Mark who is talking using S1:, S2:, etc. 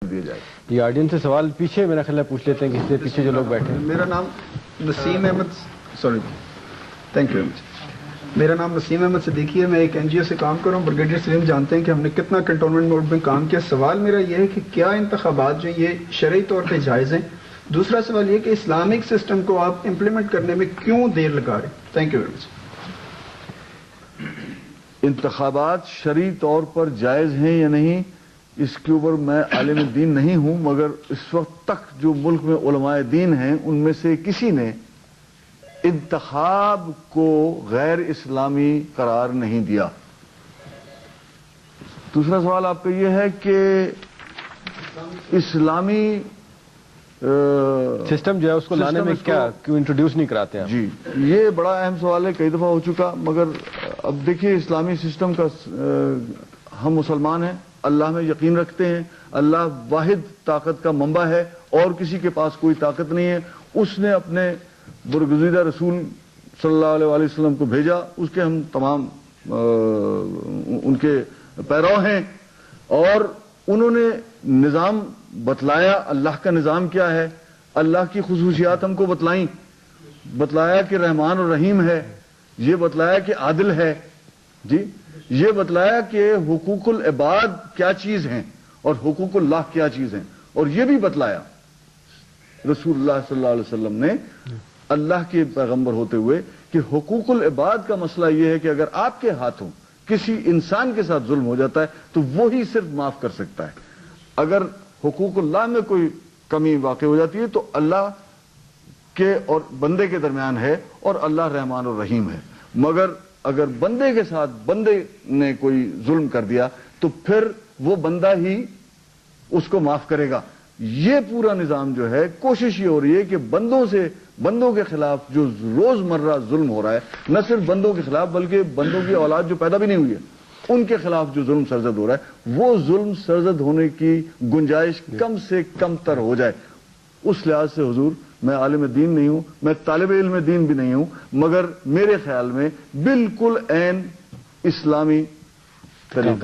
S1: دیا جائے.
S2: یہ آڈینس سے سوال پیچھے میرا خیال ہے پوچھ لیتے ہیں کہ اس سے پیچھے جو لوگ بیٹھے ہیں.
S3: میرا نام نسیم احمد، سوری تھینک یو. میرا نام نسیم احمد صدیقی ہے. میں ایک NGO سے کام کر رہا ہوں. بریگیڈیئر سلیم جانتے ہیں کہ ہم نے کتنا کنٹونمنٹ موڈ میں کام کیا. سوال میرا یہ ہے کہ کیا انتخابات جو یہ شرعی طور پہ جائز ہیں؟ دوسرا سوال یہ کہ اسلامک سسٹم کو آپ امپلیمنٹ کرنے میں کیوں دیر لگا رہے ہیں؟ Thank you very much.
S1: انتخابات شرعی طور پر جائز ہیں یا نہیں، اس کے اوپر میں عالم دین نہیں ہوں، مگر اس وقت تک جو ملک میں علماء دین ہیں ان میں سے کسی نے انتخاب کو غیر اسلامی قرار نہیں دیا. دوسرا سوال آپ کا یہ ہے کہ اسلامی
S2: سسٹم جو ہے اس کو لانے میں کیوں انٹروڈیوس نہیں کراتے ہیں؟
S1: جی یہ بڑا اہم سوال ہے، کئی دفعہ ہو چکا. مگر اب دیکھیے اسلامی سسٹم کا ہم مسلمان ہیں، اللہ میں یقین رکھتے ہیں، اللہ واحد طاقت کا منبع ہے اور کسی کے پاس کوئی طاقت نہیں ہے. اس نے اپنے برگزیدہ رسول صلی اللہ علیہ وسلم کو بھیجا، اس کے ہم تمام ان کے پیرو ہیں، اور انہوں نے نظام بتلایا. اللہ کا نظام کیا ہے، اللہ کی خصوصیات ہم کو بتلایا کہ رحمان اور رحیم ہے، یہ بتلایا کہ عادل ہے، جی یہ بتلایا کہ حقوق العباد کیا چیز ہیں اور حقوق اللہ کیا چیز ہیں، اور یہ بھی بتلایا رسول اللہ صلی اللہ علیہ وسلم نے اللہ کے پیغمبر ہوتے ہوئے کہ حقوق العباد کا مسئلہ یہ ہے کہ اگر آپ کے ہاتھوں کسی انسان کے ساتھ ظلم ہو جاتا ہے تو وہی صرف معاف کر سکتا ہے. اگر حقوق اللہ میں کوئی کمی واقع ہو جاتی ہے تو اللہ کے اور بندے کے درمیان ہے، اور اللہ رحمان اور رحیم ہے. مگر اگر بندے کے ساتھ بندے نے کوئی ظلم کر دیا تو پھر وہ بندہ ہی اس کو معاف کرے گا. یہ پورا نظام جو ہے کوشش یہ ہو رہی ہے کہ بندوں کے خلاف جو روزمرہ ظلم ہو رہا ہے، نہ صرف بندوں کے خلاف بلکہ بندوں کی اولاد جو پیدا بھی نہیں ہوئی ہے ان کے خلاف جو ظلم سرزد ہو رہا ہے، وہ ظلم سرزد ہونے کی گنجائش کم سے کم تر ہو جائے. اس لحاظ سے حضور میں عالم دین نہیں ہوں، میں طالب علم دین بھی نہیں ہوں، مگر میرے خیال میں بالکل عین اسلامی طریقہ